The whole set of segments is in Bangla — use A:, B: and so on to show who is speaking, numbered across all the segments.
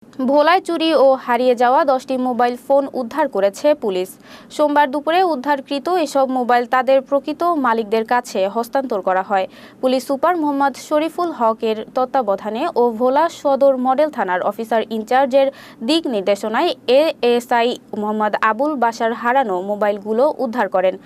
A: ভোলায় চুরি ও হারিয়ে যাওয়া 10টি মোবাইল ফোন উদ্ধার করেছে পুলিশ। সোমবার দুপুরে উদ্ধারকৃত এসব মোবাইল তাদের প্রকৃত মালিকদের কাছে হস্তান্তর করা হয়। পুলিশ সুপার মোহাম্মদ শরীফুল হকের তত্ত্বাবধানে ও ভোলা সদর মডেল থানার অফিসার ইনচার্জের দিক নির্দেশনায় এএসআই মোহাম্মদ আবুল বাশার হারানো মোবাইলগুলো উদ্ধার করেন।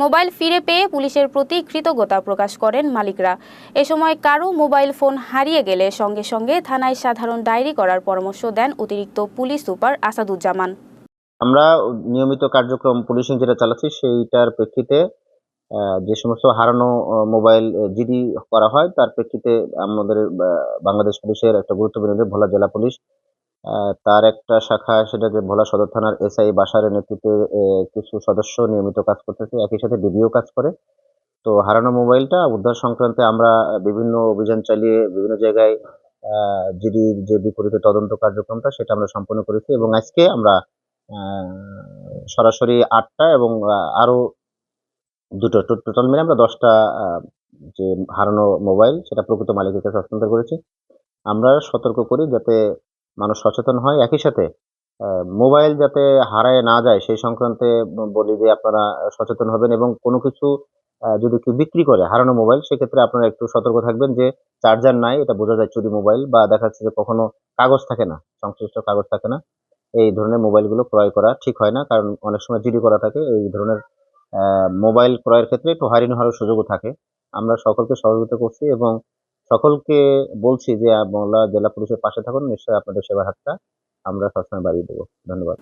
A: মোবাইল ফিরে পেয়ে পুলিশের প্রতি কৃতজ্ঞতা প্রকাশ করেন মালিকরা। এ সময় কারো মোবাইল ফোন হারিয়ে গেলে সঙ্গে সঙ্গে থানায় সাধারণ ডায়েরি করার পরামর্শ দেন অতিরিক্ত পুলিশ সুপার আসাদুজ্জামান।
B: আমরা নিয়মিত কার্যক্রম পুলিশিং যেটা চালাচ্ছি সেইটার প্রেক্ষিতে যে সমস্ত হারানো মোবাইল জিডি করা হয় তার প্রেক্ষিতে আমাদের বাংলাদেশ পুলিশের একটা গুরুত্বপূর্ণ ভোলা জেলা পুলিশ তার একটা শাখা সেটা যে ভোলা সদর থানার এসআই বাশারের নেতৃত্বে কিছু সদস্য নিয়মিত কাজ করতেছে, একই সাথে ডিবিও কাজ করে। তো হারানো মোবাইলটা উদ্ধার সংক্রান্তে আমরা বিভিন্ন অভিযান চালিয়ে বিভিন্ন জায়গায় জিডির যে বিপরীতে তদন্ত কার্যক্রমটা সেটা আমরা সম্পন্ন করেছি এবং আজকে আমরা সরাসরি 8টা এবং আরো দুটো টোটাল মিলে আমরা 10টা যে হারানো মোবাইল সেটা প্রকৃত মালিকের কাছে হস্তান্তর করেছি। আমরা সতর্ক করি যাতে মানুষ সচেতন হয়, একই সাথে মোবাইল যাতে হারায় না যায় সেই সংক্রান্তে বলি যে আপনারা সচেতন হবেন এবং কোনো কিছু যদি কেউ বিক্রি করে হারানো মোবাইল সেক্ষেত্রে আপনারা একটু সতর্ক থাকবেন যে চার্জার নাই, এটা বোঝা যায় চুরি মোবাইল, বা দেখা যাচ্ছে যে কখনো কাগজ থাকে না, সংশ্লিষ্ট কাগজ থাকে না, এই ধরনের মোবাইলগুলো ক্রয় করা ঠিক হয় না, কারণ অনেক সময় জিডি করা থাকে। এই ধরনের মোবাইল ক্রয়ের ক্ষেত্রে একটু হয়রানি হওয়ার সুযোগও থাকে। আমরা সকলকে সহযোগিতা করছি এবং সকলকে বলছি যে জেলা পুলিশের পাশে থাকুন, নিশ্চয়ই আপনাদের সেবার হাতটা আমরা সবসময় বাড়িয়ে দেবো। ধন্যবাদ।